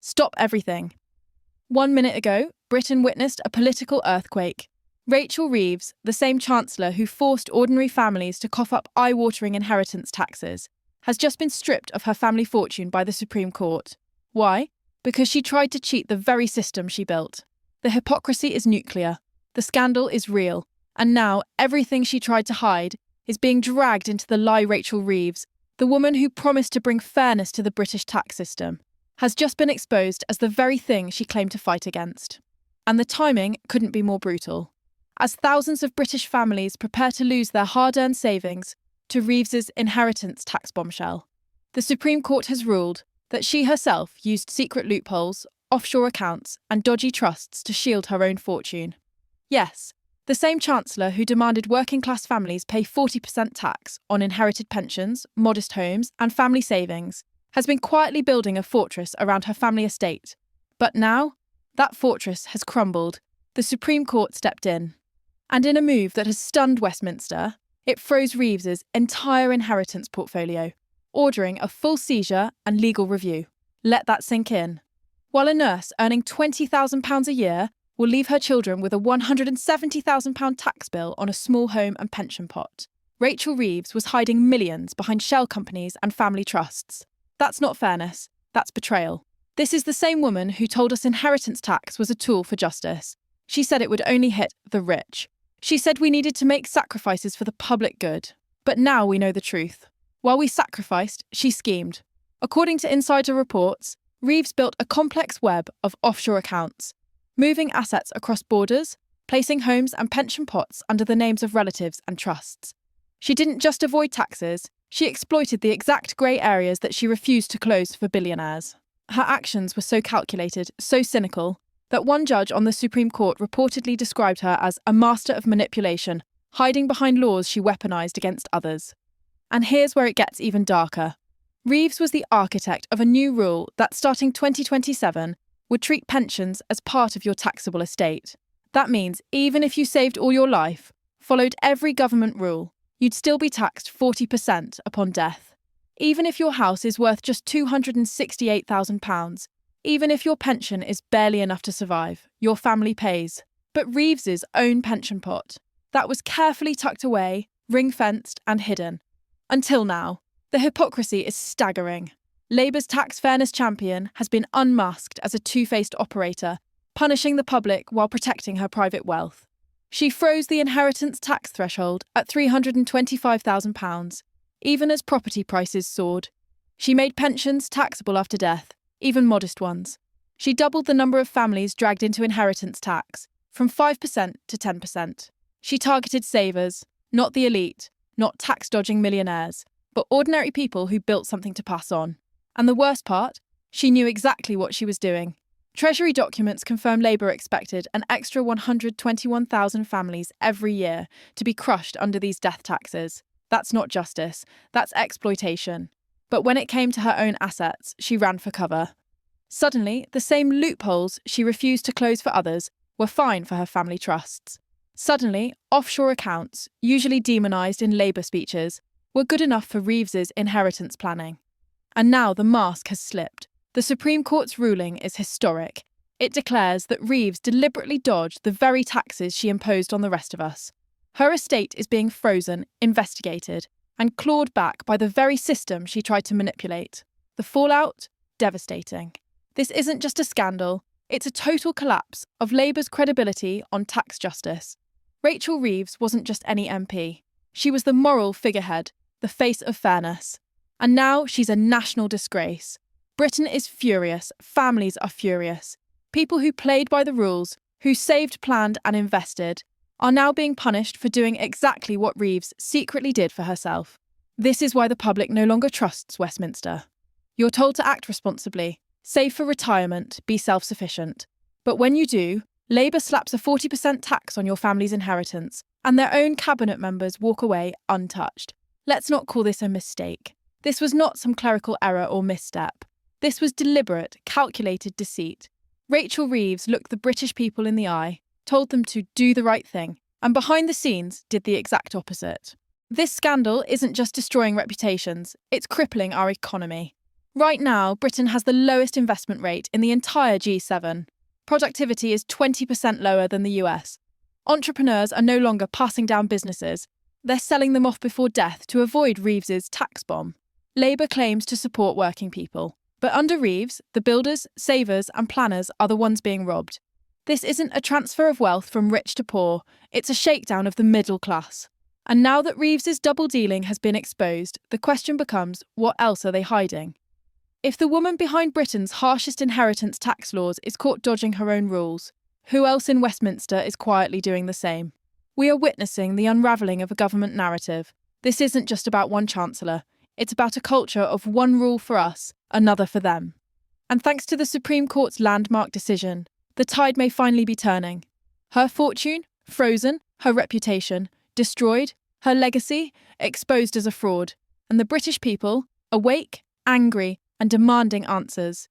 Stop everything. 1 minute ago, Britain witnessed a political earthquake. Rachel Reeves, the same Chancellor who forced ordinary families to cough up eye-watering inheritance taxes, has just been stripped of her family fortune by the Supreme Court. Why? Because she tried to cheat the very system she built. The hypocrisy is nuclear. The scandal is real. And now everything she tried to hide is being dragged into the lie. Rachel Reeves, the woman who promised to bring fairness to the British tax system, has just been exposed as the very thing she claimed to fight against. And the timing couldn't be more brutal. As thousands of British families prepare to lose their hard-earned savings to Reeves's inheritance tax bombshell, the Supreme Court has ruled that she herself used secret loopholes, offshore accounts, and dodgy trusts to shield her own fortune. Yes, the same Chancellor who demanded working-class families pay 40% tax on inherited pensions, modest homes, and family savings, has been quietly building a fortress around her family estate. But now, that fortress has crumbled. The Supreme Court stepped in. And in a move that has stunned Westminster, it froze Reeves's entire inheritance portfolio, ordering a full seizure and legal review. Let that sink in. While a nurse earning £20,000 a year will leave her children with a £170,000 tax bill on a small home and pension pot, Rachel Reeves was hiding millions behind shell companies and family trusts. That's not fairness, that's betrayal. This is the same woman who told us inheritance tax was a tool for justice. She said it would only hit the rich. She said we needed to make sacrifices for the public good. But now we know the truth. While we sacrificed, she schemed. According to insider reports, Reeves built a complex web of offshore accounts, moving assets across borders, placing homes and pension pots under the names of relatives and trusts. She didn't just avoid taxes, she exploited the exact grey areas that she refused to close for billionaires. Her actions were so calculated, so cynical, that one judge on the Supreme Court reportedly described her as a master of manipulation, hiding behind laws she weaponized against others. And here's where it gets even darker. Reeves was the architect of a new rule that, starting 2027, would treat pensions as part of your taxable estate. That means even if you saved all your life, followed every government rule, you'd still be taxed 40% upon death. Even if your house is worth just £268,000, even if your pension is barely enough to survive, your family pays. But Reeves's own pension pot, that was carefully tucked away, ring-fenced and hidden. Until now, the hypocrisy is staggering. Labour's tax fairness champion has been unmasked as a two-faced operator, punishing the public while protecting her private wealth. She froze the inheritance tax threshold at £325,000, even as property prices soared. She made pensions taxable after death, even modest ones. She doubled the number of families dragged into inheritance tax, from 5% to 10%. She targeted savers, not the elite, not tax-dodging millionaires, but ordinary people who built something to pass on. And the worst part? She knew exactly what she was doing. Treasury documents confirm Labour expected an extra 121,000 families every year to be crushed under these death taxes. That's not justice, that's exploitation. But when it came to her own assets, she ran for cover. Suddenly, the same loopholes she refused to close for others were fine for her family trusts. Suddenly, offshore accounts, usually demonised in Labour speeches, were good enough for Reeves's inheritance planning. And now the mask has slipped. The Supreme Court's ruling is historic. It declares that Reeves deliberately dodged the very taxes she imposed on the rest of us. Her estate is being frozen, investigated, and clawed back by the very system she tried to manipulate. The fallout? Devastating. This isn't just a scandal, it's a total collapse of Labour's credibility on tax justice. Rachel Reeves wasn't just any MP. She was the moral figurehead, the face of fairness. And now she's a national disgrace. Britain is furious, families are furious. People who played by the rules, who saved, planned and invested, are now being punished for doing exactly what Reeves secretly did for herself. This is why the public no longer trusts Westminster. You're told to act responsibly, save for retirement, be self-sufficient. But when you do, Labour slaps a 40% tax on your family's inheritance, and their own cabinet members walk away untouched. Let's not call this a mistake. This was not some clerical error or misstep. This was deliberate, calculated deceit. Rachel Reeves looked the British people in the eye, told them to do the right thing, and behind the scenes did the exact opposite. This scandal isn't just destroying reputations, it's crippling our economy. Right now, Britain has the lowest investment rate in the entire G7. Productivity is 20% lower than the US. Entrepreneurs are no longer passing down businesses, they're selling them off before death to avoid Reeves's tax bomb. Labour claims to support working people, but under Reeves, the builders, savers, and planners are the ones being robbed. This isn't a transfer of wealth from rich to poor, it's a shakedown of the middle class. And now that Reeves's double dealing has been exposed, the question becomes, what else are they hiding? If the woman behind Britain's harshest inheritance tax laws is caught dodging her own rules, who else in Westminster is quietly doing the same? We are witnessing the unravelling of a government narrative. This isn't just about one chancellor, it's about a culture of one rule for us, another for them. And thanks to the Supreme Court's landmark decision, the tide may finally be turning. Her fortune, frozen, her reputation, destroyed, her legacy, exposed as a fraud, and the British people, awake, angry, and demanding answers.